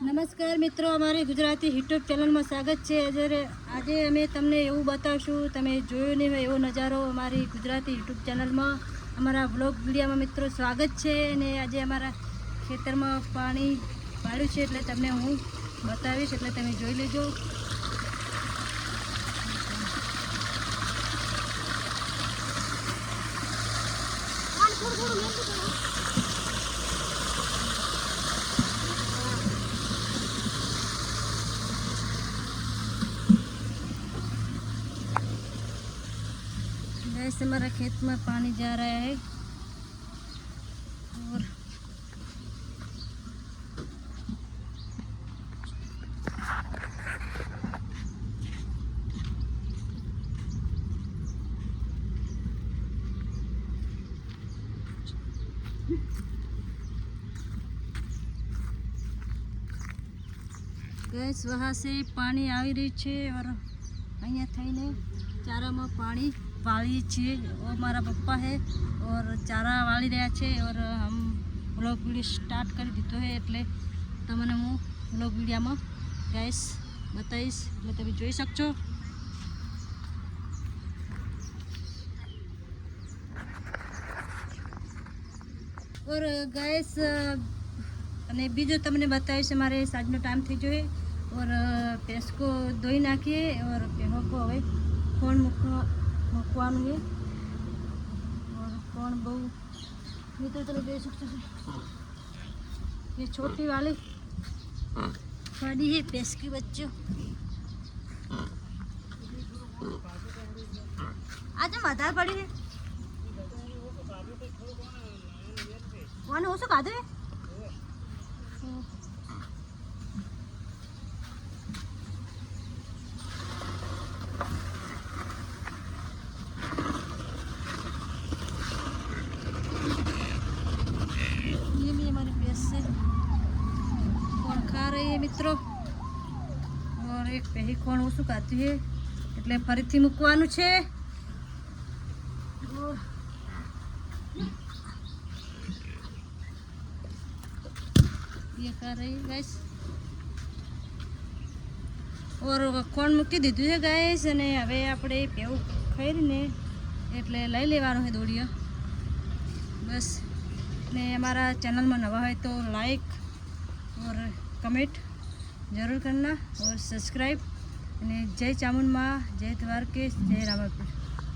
નમસ્કાર મિત્રો, અમારી ગુજરાતી યુટ્યુબ ચેનલમાં સ્વાગત છે। આજે અમે તમને એવું બતાવશું, તમે જોયું નહીં હોય એવો નજારો અમારી ગુજરાતી યુટ્યુબ ચેનલમાં અમારા વ્લોગ વિડીયોમાં મિત્રો સ્વાગત છે। અને આજે અમારા ખેતરમાં પાણી પાડ્યું છે એટલે તમને હું બતાવીશ, એટલે તમે જોઈ લેજો। गैस हमारा खेत में पानी जा रहा है और गैस वहाँ से पानी आई रही है और अँ थईने चारा में पानी वाली छे। वो हमारा पप्पा है और चारा वाली रहा है और हम व्लॉग वीडियो स्टार्ट कर दीधो है એટલે તમને હું વ્લોગ વિડીયોમાં ગાઈસ બતાવીશ, એટલે તમે જોઈ શકશો। और गाइस અને બીજો તમને બતાવીશ, અમારે સાંજનો ટાઈમ થઈ ગયો है और भैंस को धोई नाखीए और भैंसों को હવે खोण મૂકવાનું है और खोण बहु मित्र તમે જોઈ શકશો। ये छोटी वाली बड़ी है भैंस की बच्चों। आज माता पड़ी है कौन हो सका दे खा रही है मित्रों और एक पही कोण ओछું ખાતી है એટલે ફરીથી મૂકવાનું છે। ये कर रही गाइस और કોણ મૂકી દીધું છે ગાइस અને હવે આપણે પેવું ખરીને એટલે લઈ લેવાનો છે દોડીઓ બસ। ने हमारा चैनल में नवा है तो लाइक और कमेंट जरूर करना और सब्सक्राइब। जय चामुंड माँ, जय द्वारकेश, जय रामापुर।